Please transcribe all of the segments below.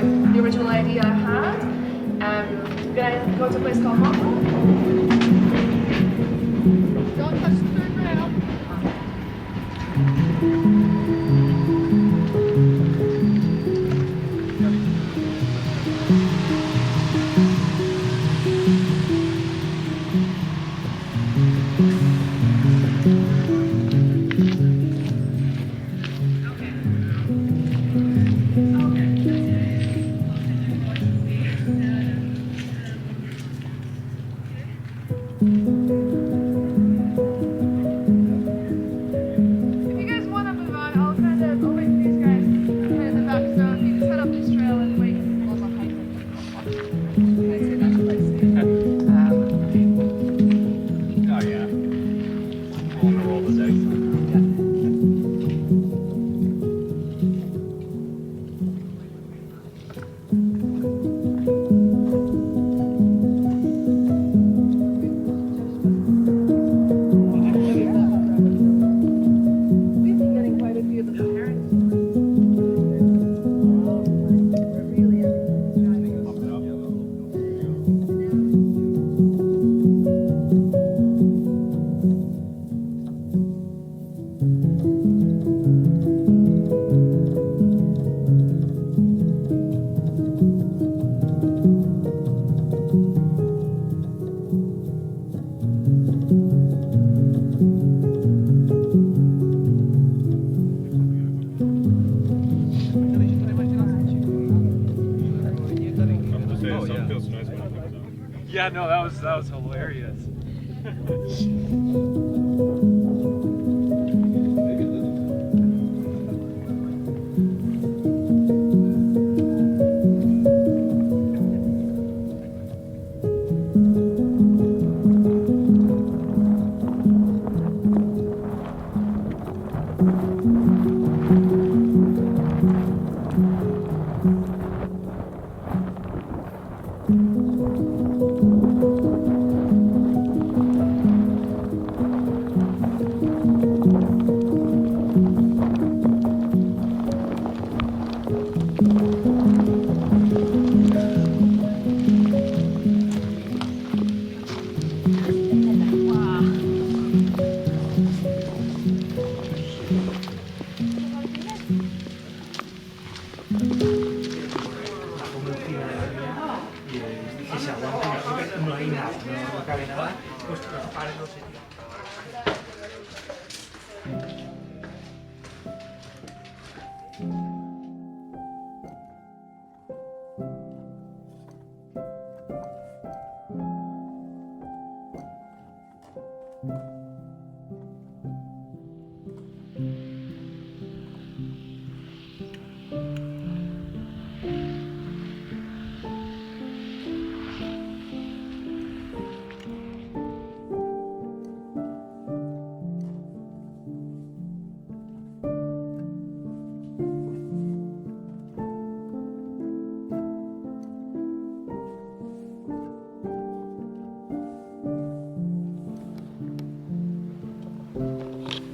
like the original idea I had. We're gonna go to a place called Haute. Don't touch the third rail. Yeah, no, that was hilarious.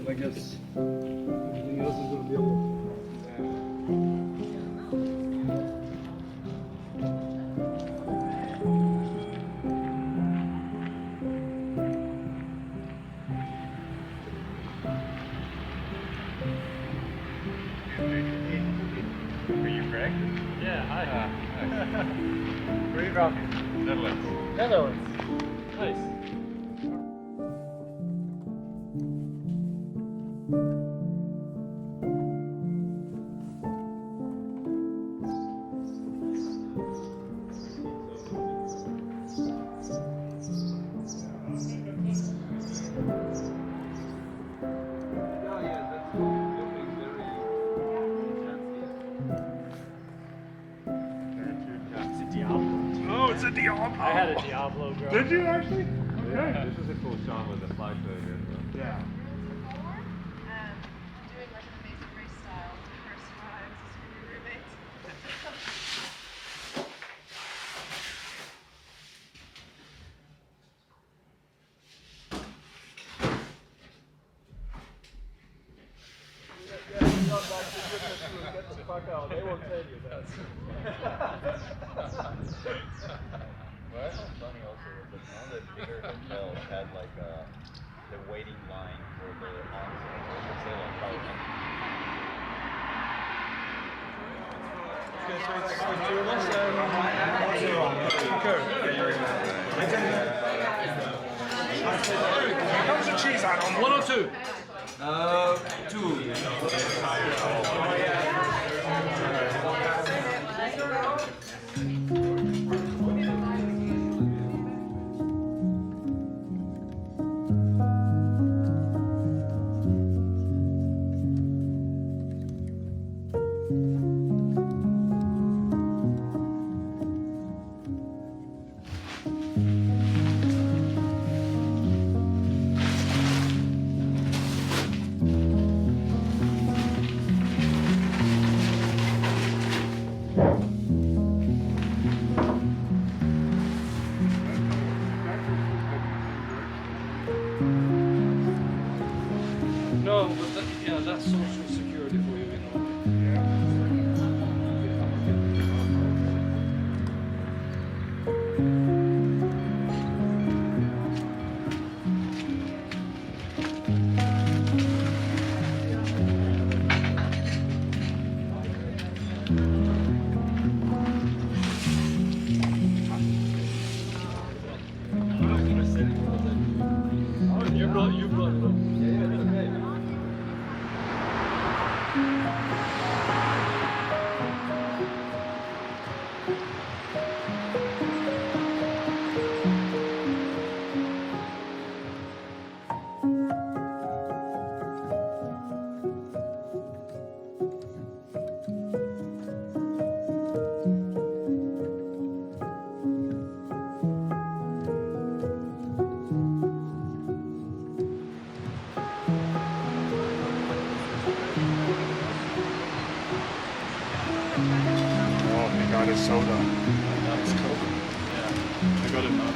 I guess everything else is going to be able Are you Kraig? Yeah, hi. Where are you from? Netherlands. Netherlands. Nice. It's a Diablo. I had a Diablo growing Did you up. actually? Okay. Yeah, this is a cool shot with the flag flag here. Yeah. Doing like an amazing race style first times is really great. fuck out. They won't tell you that. What I found funny also was that some of the bigger hotels had like the waiting line for the onsen, so you could say like how many. Okay, so it's the two of us and How much the cheese on? one or two? Two. No, but that, yeah, that's social security for you, you know. You brought it up. Oh, he got his soda. That's cool. Yeah, I got it now.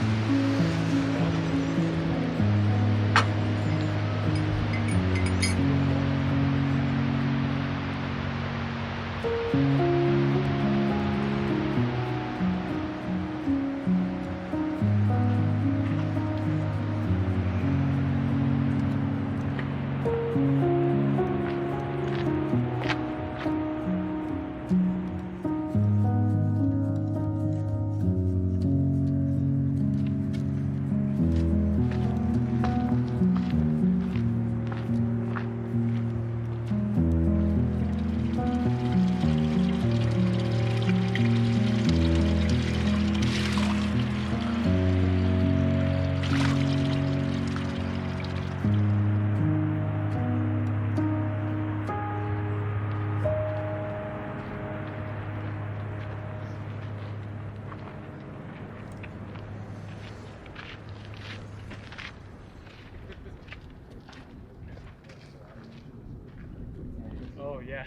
Oh, yeah.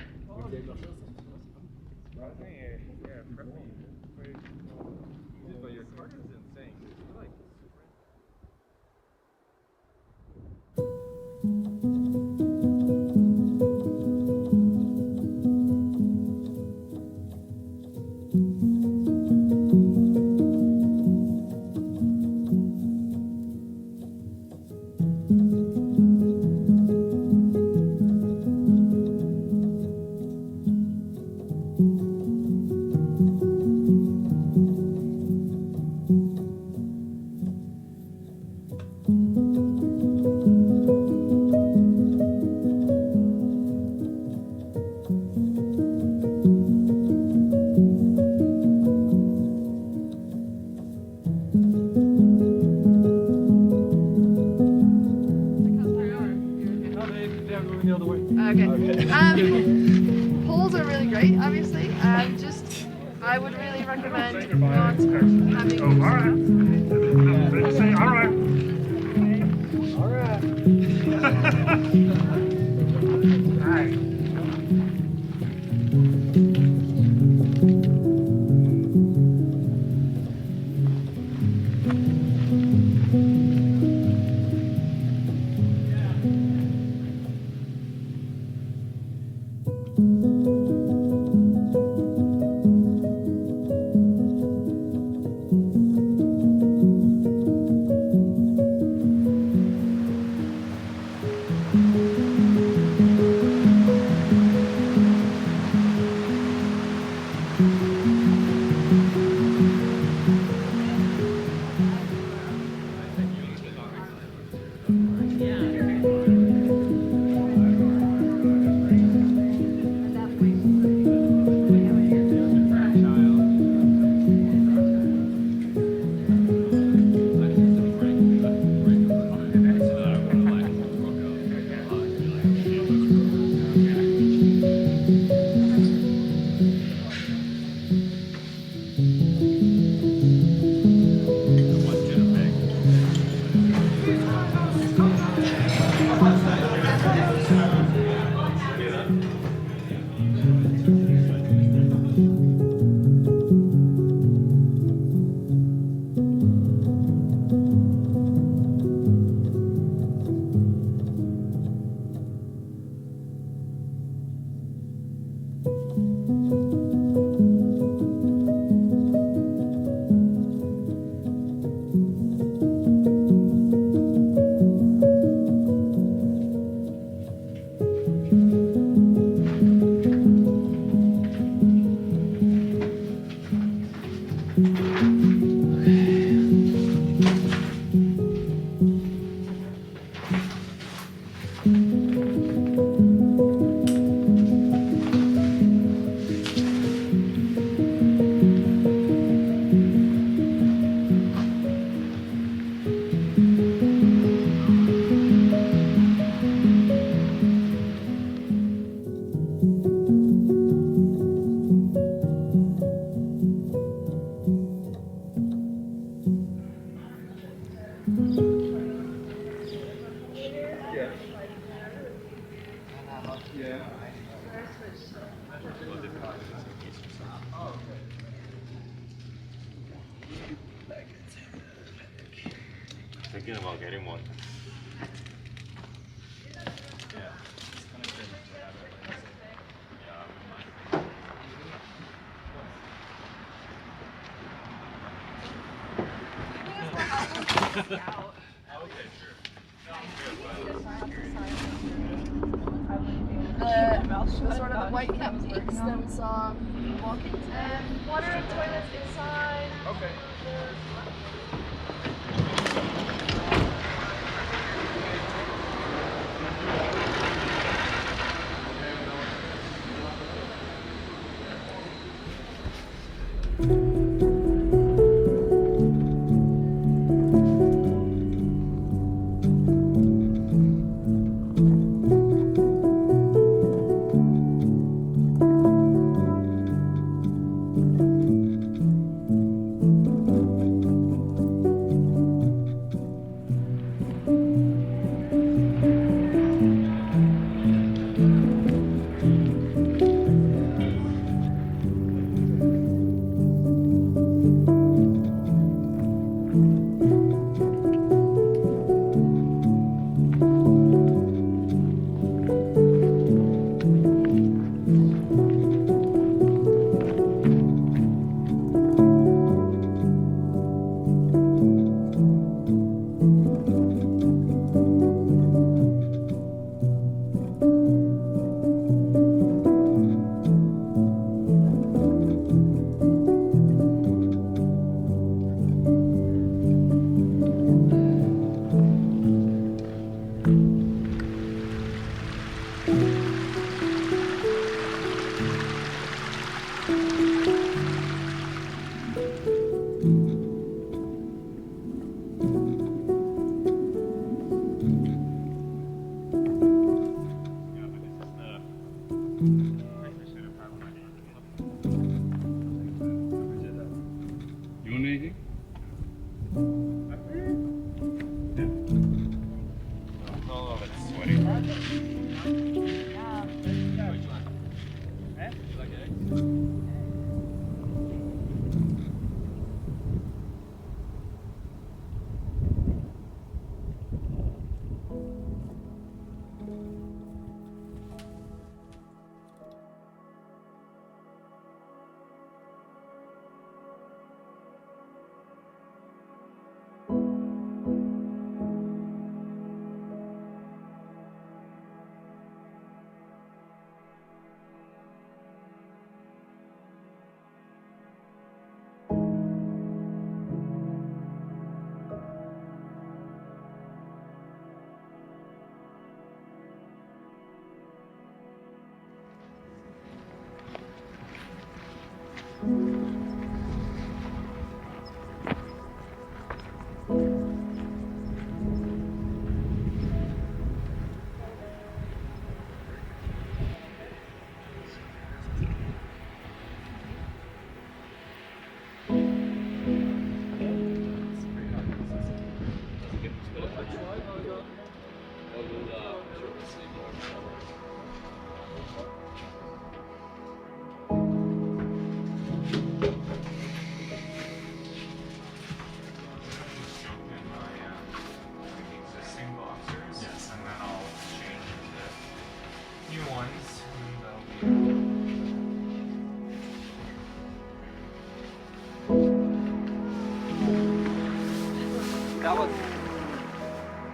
But your card is insane. You're like They're going the other way. Okay. Poles are really great, obviously. I would really recommend not having. Oh, all right. They say, all right. thinking about getting one. The sort of the white capped peaks that we saw walking. Water and toilets inside. Okay. You want anything? All of it's sweaty.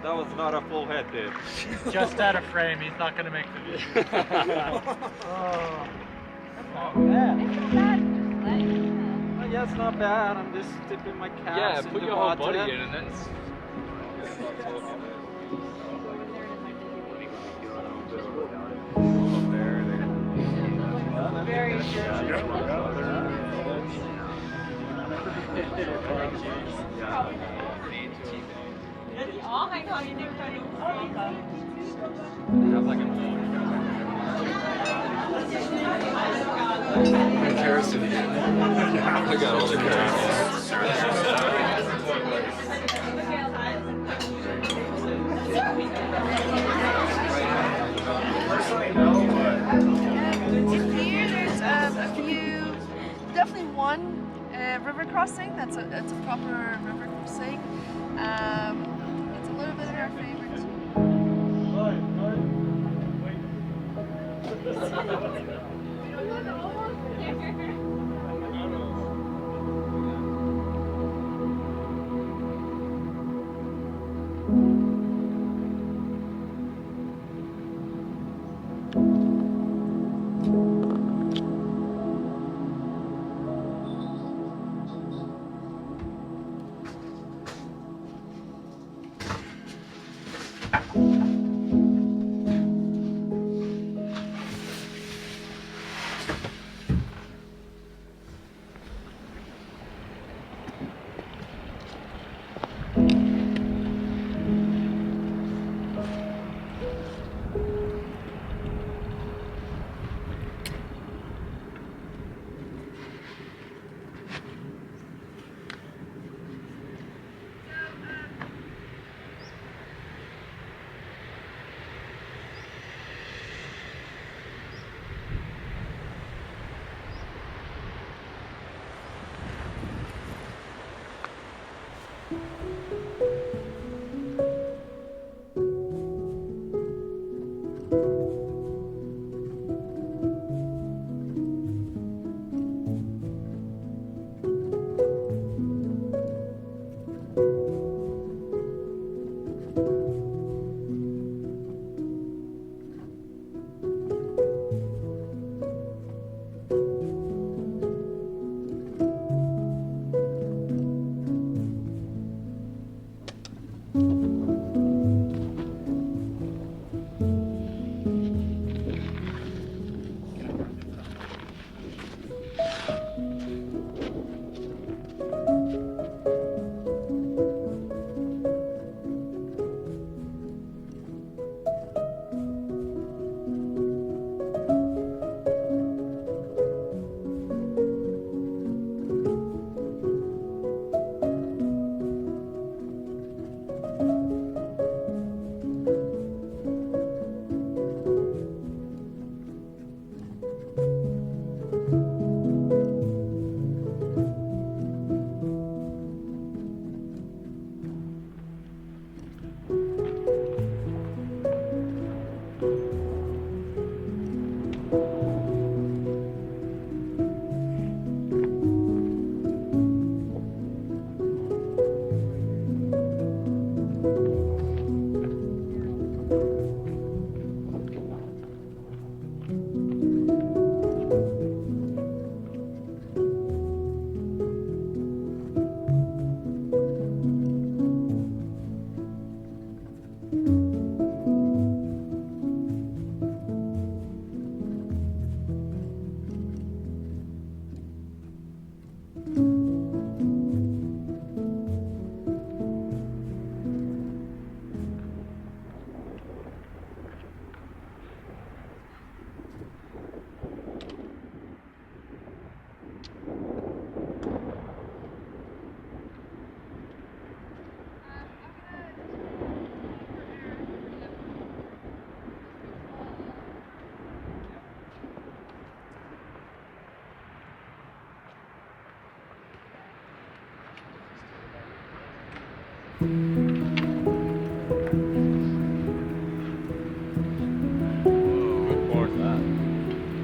That was not a full head there. Just out of frame, he's not gonna make the video. Oh, It's not bad. yeah, it's not bad. I'm just dipping my calves Yeah, in put the your whole water. body in and then. Very Comparison again. I got all the characters. Here there's a few, definitely one river crossing. That's a proper river crossing. little bit of our favorites.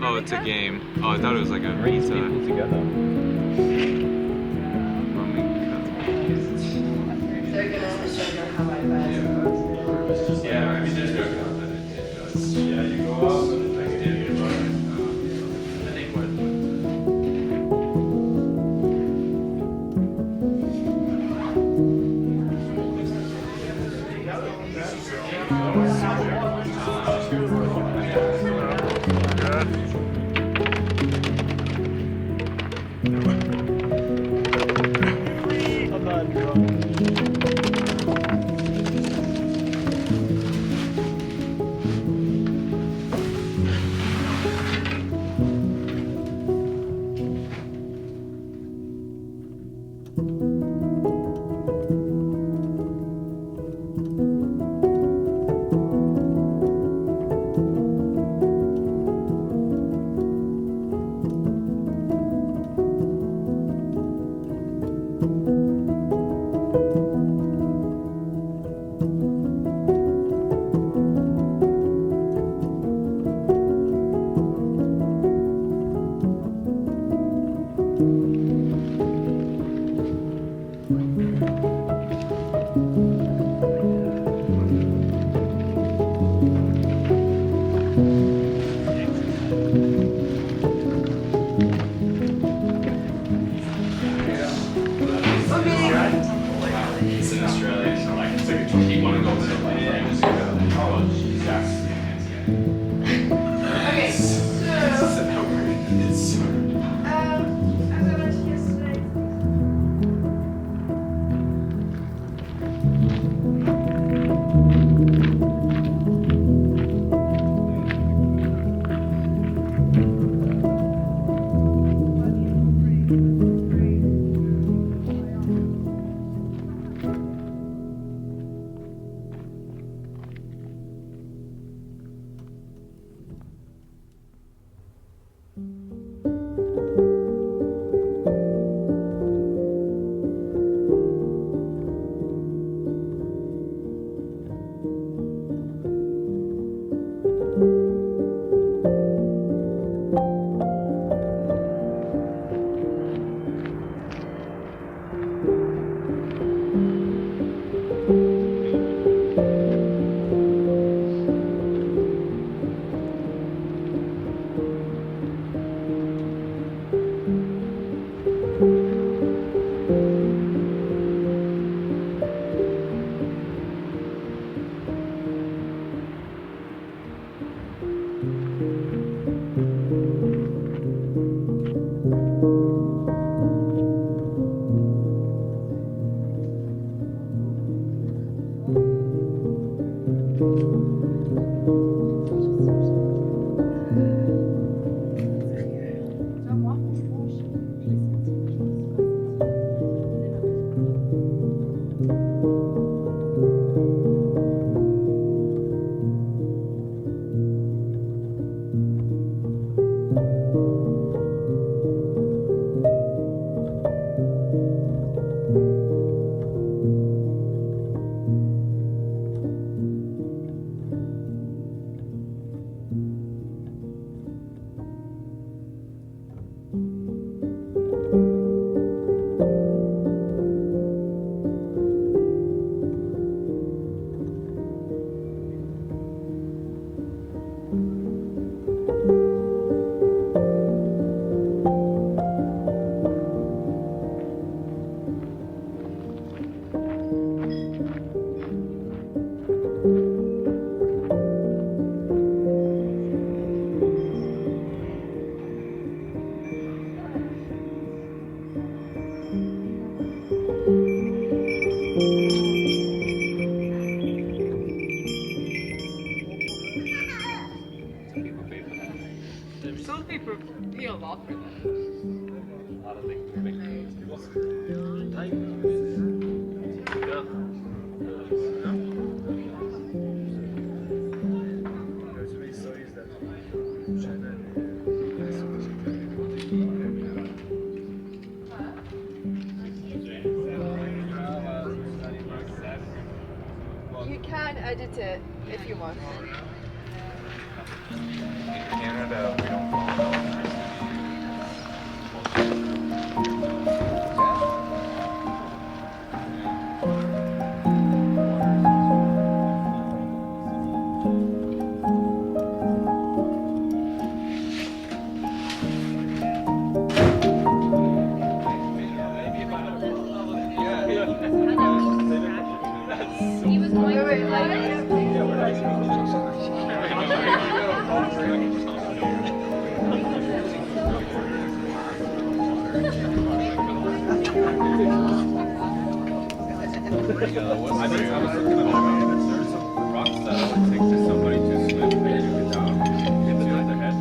Oh, it's a game. Oh, I thought it was like a Brings pizza. people together. They're gonna show you how I buy. Yeah, I mean, there's no confidence. Yeah, you go out and I can get it right. I think what. It's in Australia, so like it's like a tour. You want to go to like just go. Oh, yes. Okay, so It's so as I mentioned yesterday. Some people pay a lot for that. A lot of big You can edit it if you want. In Canada, we don't follow. He was going to I think I was looking at there's some rocks that it would take to somebody to swim and you get down into the head.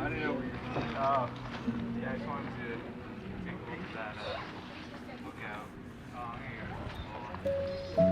didn't know where you were going. Oh. Yeah, I just wanted to take a look at that lookout. Oh, here you go.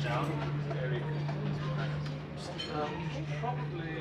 down. Probably.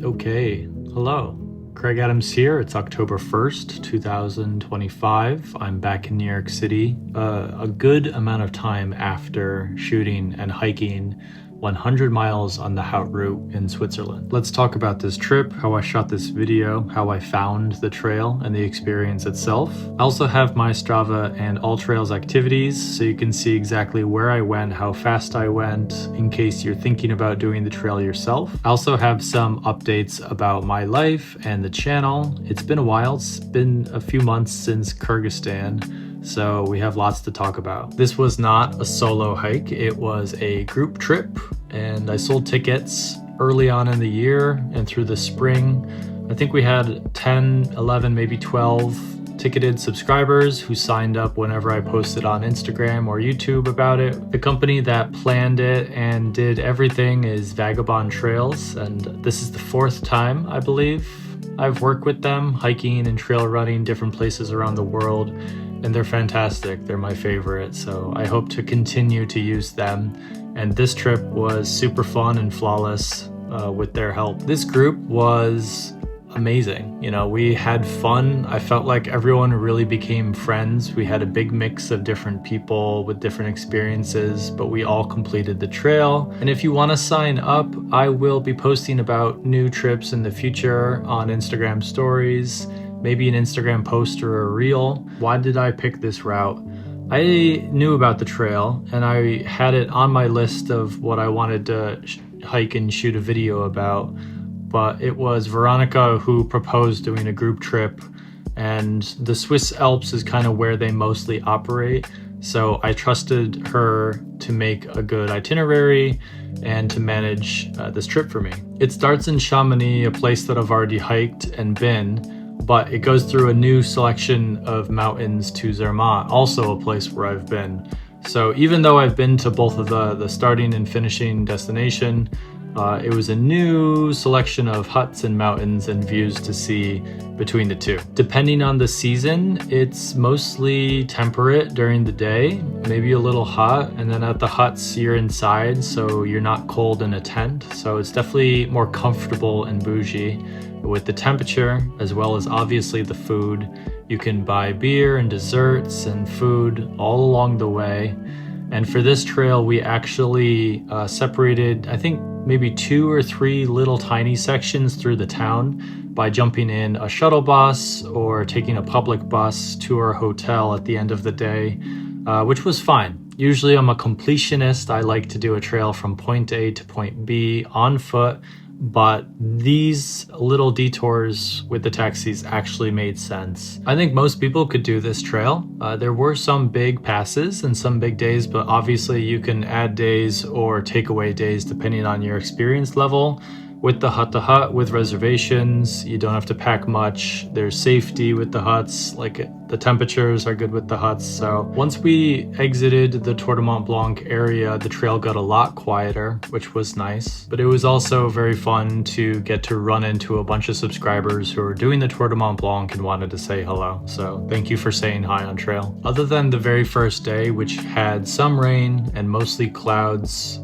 Okay, hello. Craig Adams here. It's October 1st, 2025. I'm back in New York City, a good amount of time after shooting and hiking 100 miles on the Haute route in Switzerland. Let's talk about this trip, how I shot this video, how I found the trail, and the experience itself. I also have my Strava and All Trails activities, so you can see exactly where I went, how fast I went, in case you're thinking about doing the trail yourself. I also have some updates about my life and the channel. It's been a while, it's been a few months since Kyrgyzstan, so we have lots to talk about. This was not a solo hike, it was a group trip, and I sold tickets early on in the year and through the spring. I think we had 10, 11, maybe 12 ticketed subscribers who signed up whenever I posted on Instagram or YouTube about it. The company that planned it and did everything is Vagabond Trails, and this is the 4th time, I believe, I've worked with them, hiking and trail running different places around the world, and they're fantastic. They're my favorite, so I hope to continue to use them. And this trip was super fun and flawless with their help. This group was amazing. You know, we had fun. I felt like everyone really became friends. We had a big mix of different people with different experiences, but we all completed the trail. And if you want to sign up, I will be posting about new trips in the future on Instagram stories, maybe an Instagram post or a reel. Why did I pick this route? I knew about the trail and I had it on my list of what I wanted to hike and shoot a video about, but it was Veronica who proposed doing a group trip, and the Swiss Alps is kind of where they mostly operate, so I trusted her to make a good itinerary and to manage this trip for me. It starts in Chamonix, a place that I've already hiked and been, but it goes through a new selection of mountains to Zermatt, also a place where I've been. So even though I've been to both of the starting and finishing destination, it was a new selection of huts and mountains and views to see between the two. Depending on the season, it's mostly temperate during the day, maybe a little hot, and then at the huts you're inside, so you're not cold in a tent. So it's definitely more comfortable and bougie. With the temperature, as well as obviously the food, you can buy beer and desserts and food all along the way. And for this trail, we actually separated, I think, maybe 2 or 3 little tiny sections through the town by jumping in a shuttle bus or taking a public bus to our hotel at the end of the day, which was fine. Usually I'm a completionist. I like to do a trail from point A to point B on foot, but these little detours with the taxis actually made sense. I think most people could do this trail. There were some big passes and some big days, but obviously you can add days or take away days depending on your experience level. With the hut-to-hut, with reservations, you don't have to pack much. There's safety with the huts, like the temperatures are good with the huts. So once we exited the Tour de Mont Blanc area, the trail got a lot quieter, which was nice. But it was also very fun to get to run into a bunch of subscribers who are doing the Tour de Mont Blanc and wanted to say hello. So thank you for saying hi on trail. Other than the very first day, which had some rain and mostly clouds,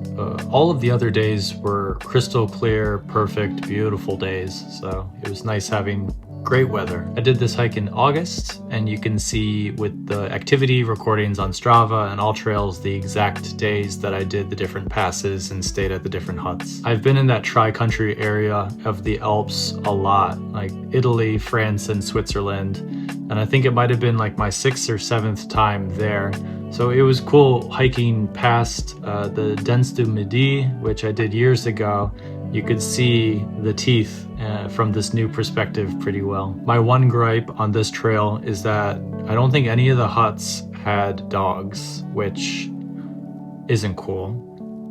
all of the other days were crystal clear, perfect, beautiful days. So it was nice having great weather. I did this hike in August, and you can see with the activity recordings on Strava and All Trails the exact days that I did the different passes and stayed at the different huts. I've been in that tri-country area of the Alps a lot, like Italy, France, and Switzerland, and I think it might have been like my 6th or 7th time there. So it was cool hiking past the Dents du Midi, which I did years ago. You could see the teeth from this new perspective pretty well. My one gripe on this trail is that I don't think any of the huts had dogs, which isn't cool.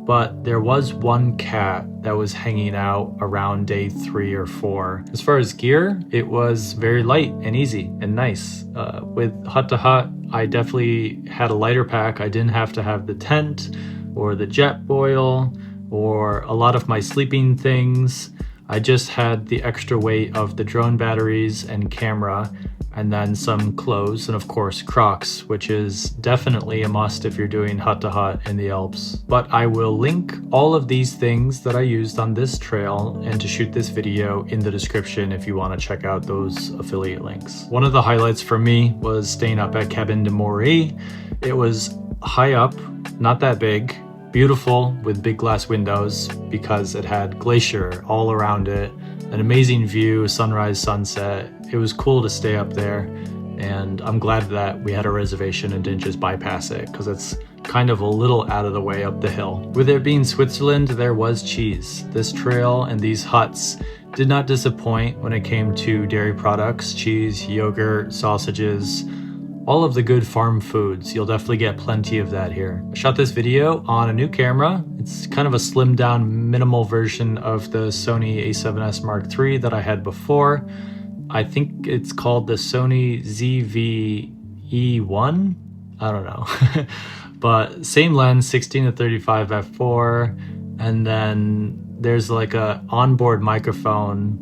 But there was one cat that was hanging out around day 3 or 4. As far as gear, it was very light and easy and nice. With hut to hut, I definitely had a lighter pack. I didn't have to have the tent or the jet boil or a lot of my sleeping things. I just had the extra weight of the drone batteries and camera, and then some clothes, and of course Crocs, which is definitely a must if you're doing hut to hut in the Alps. But I will link all of these things that I used on this trail and to shoot this video in the description if you want to check out those affiliate links. One of the highlights for me was staying up at Cabane de Moiry. It was high up, not that big, beautiful with big glass windows because it had glacier all around it, an amazing view, sunrise, sunset. It was cool to stay up there, and I'm glad that we had a reservation and didn't just bypass it because it's kind of a little out of the way up the hill. With it being Switzerland, there was cheese. This trail and these huts did not disappoint when it came to dairy products, cheese, yogurt, sausages, all of the good farm foods. You'll definitely get plenty of that here. I shot this video on a new camera. It's kind of a slimmed down minimal version of the Sony a7S Mark III that I had before. I think it's called the Sony ZV-E1. I don't know. But same lens, 16-35 f4, and then there's like a onboard microphone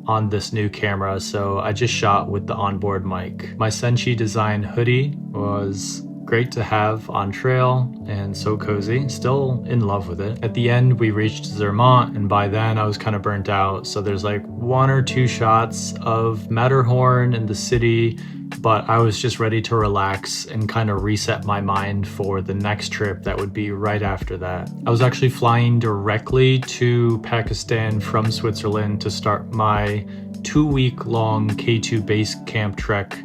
on this new camera, so I just shot with the onboard mic. My Senshi design hoodie was great to have on trail and so cozy, still in love with it. At the end we reached Zermatt, and by then I was kind of burnt out, so there's like 1 or 2 shots of Matterhorn and the city, but I was just ready to relax and kind of reset my mind for the next trip that would be right after that. I was actually flying directly to Pakistan from Switzerland to start my 2-week-long K2 base camp trek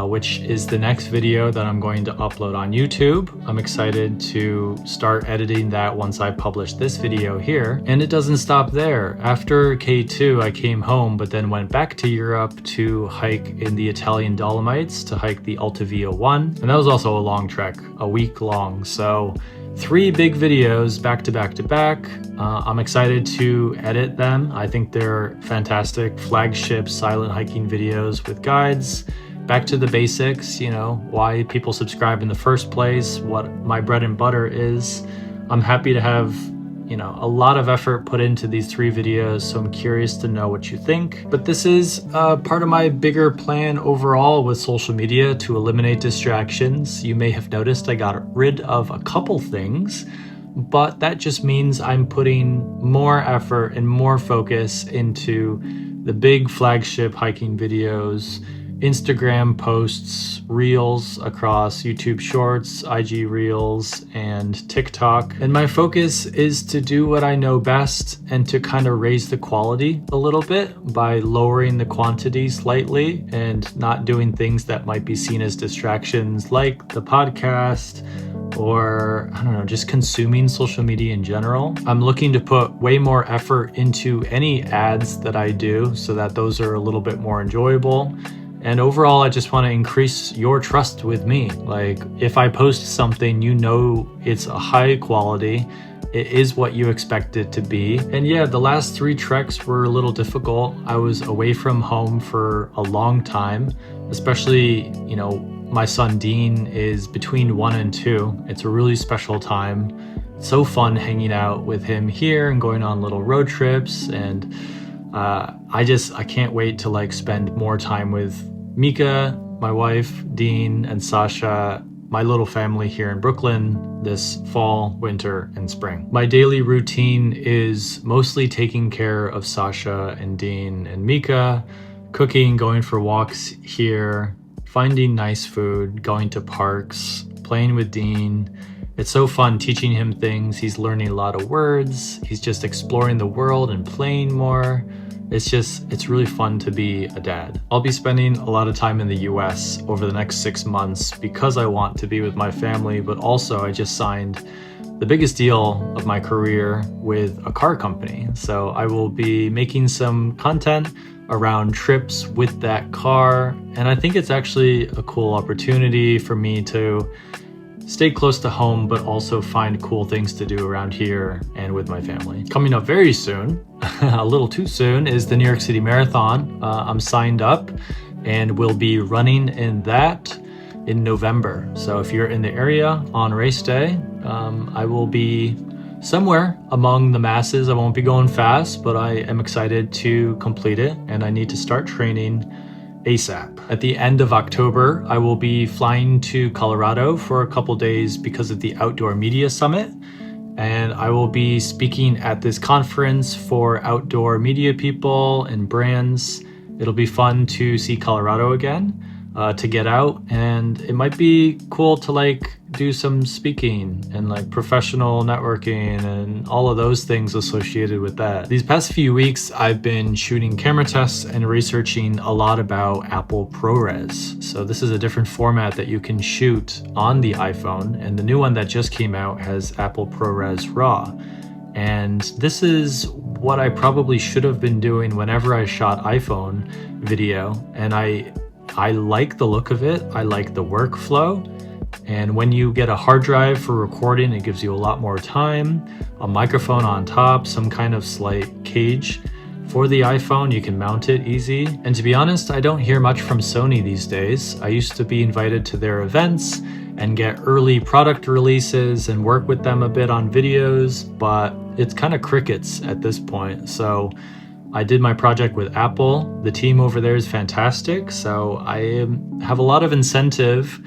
which is the next video that I'm going to upload on YouTube. I'm excited to start editing that once I publish this video here. And it doesn't stop there. After K2, I came home, but then went back to Europe to hike in the Italian Dolomites, to hike the Alta Via 1. And that was also a long trek, a week long. So 3 big videos back to back to back. I'm excited to edit them. I think they're fantastic flagship silent hiking videos with guides. Back to the basics, you know, why people subscribe in the first place, what my bread and butter is. I'm happy to have, you know, a lot of effort put into these 3 videos, so I'm curious to know what you think. But this is part of my bigger plan overall with social media to eliminate distractions. You may have noticed I got rid of a couple things, but that just means I'm putting more effort and more focus into the big flagship hiking videos, Instagram posts, reels across YouTube Shorts, IG Reels, and TikTok. And my focus is to do what I know best and to kind of raise the quality a little bit by lowering the quantity slightly and not doing things that might be seen as distractions like the podcast or, I don't know, just consuming social media in general. I'm looking to put way more effort into any ads that I do so that those are a little bit more enjoyable. And overall, I just want to increase your trust with me. Like, if I post something, you know it's a high quality, it is what you expect it to be. And yeah, the last 3 treks were a little difficult. I was away from home for a long time, especially, you know, my son Dean is between 1 and 2. It's a really special time. It's so fun hanging out with him here and going on little road trips. And I can't wait to like spend more time with Mika, my wife, Dean, and Sasha, my little family here in Brooklyn this fall, winter, and spring. My daily routine is mostly taking care of Sasha and Dean and Mika, cooking, going for walks here, finding nice food, going to parks, playing with Dean. It's so fun teaching him things. He's learning a lot of words. He's just exploring the world and playing more. It's really fun to be a dad. I'll be spending a lot of time in the US over the next 6 months because I want to be with my family, but also I just signed the biggest deal of my career with a car company. So I will be making some content around trips with that car. And I think it's actually a cool opportunity for me to stay close to home, but also find cool things to do around here and with my family. Coming up very soon, a little too soon, is the New York City Marathon. I'm signed up and will be running in that in November. So if you're in the area on race day, I will be somewhere among the masses. I won't be going fast, but I am excited to complete it, and I need to start training ASAP. At the end of October, I will be flying to Colorado for a couple days because of the Outdoor Media Summit, and I will be speaking at this conference for outdoor media people and brands. It'll be fun to see Colorado again, to get out, and it might be cool to like do some speaking and like professional networking and all of those things associated with that. These past few weeks, I've been shooting camera tests and researching a lot about Apple ProRes. So this is a different format that you can shoot on the iPhone, and the new one that just came out has Apple ProRes RAW. And this is what I probably should have been doing whenever I shot iPhone video, and I like the look of it. I like the workflow. And when you get a hard drive for recording, it gives you a lot more time, a microphone on top, some kind of slight cage. For the iPhone, you can mount it easy. And to be honest, I don't hear much from Sony these days. I used to be invited to their events and get early product releases and work with them a bit on videos, but it's kind of crickets at this point. So I did my project with Apple. The team over there is fantastic. So I have a lot of incentive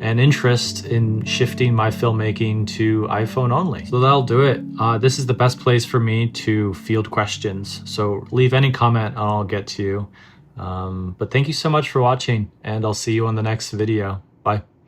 and interest in shifting my filmmaking to iPhone only. So that'll do it. This is the best place for me to field questions. So leave any comment and I'll get to you. But thank you so much for watching, and I'll see you on the next video.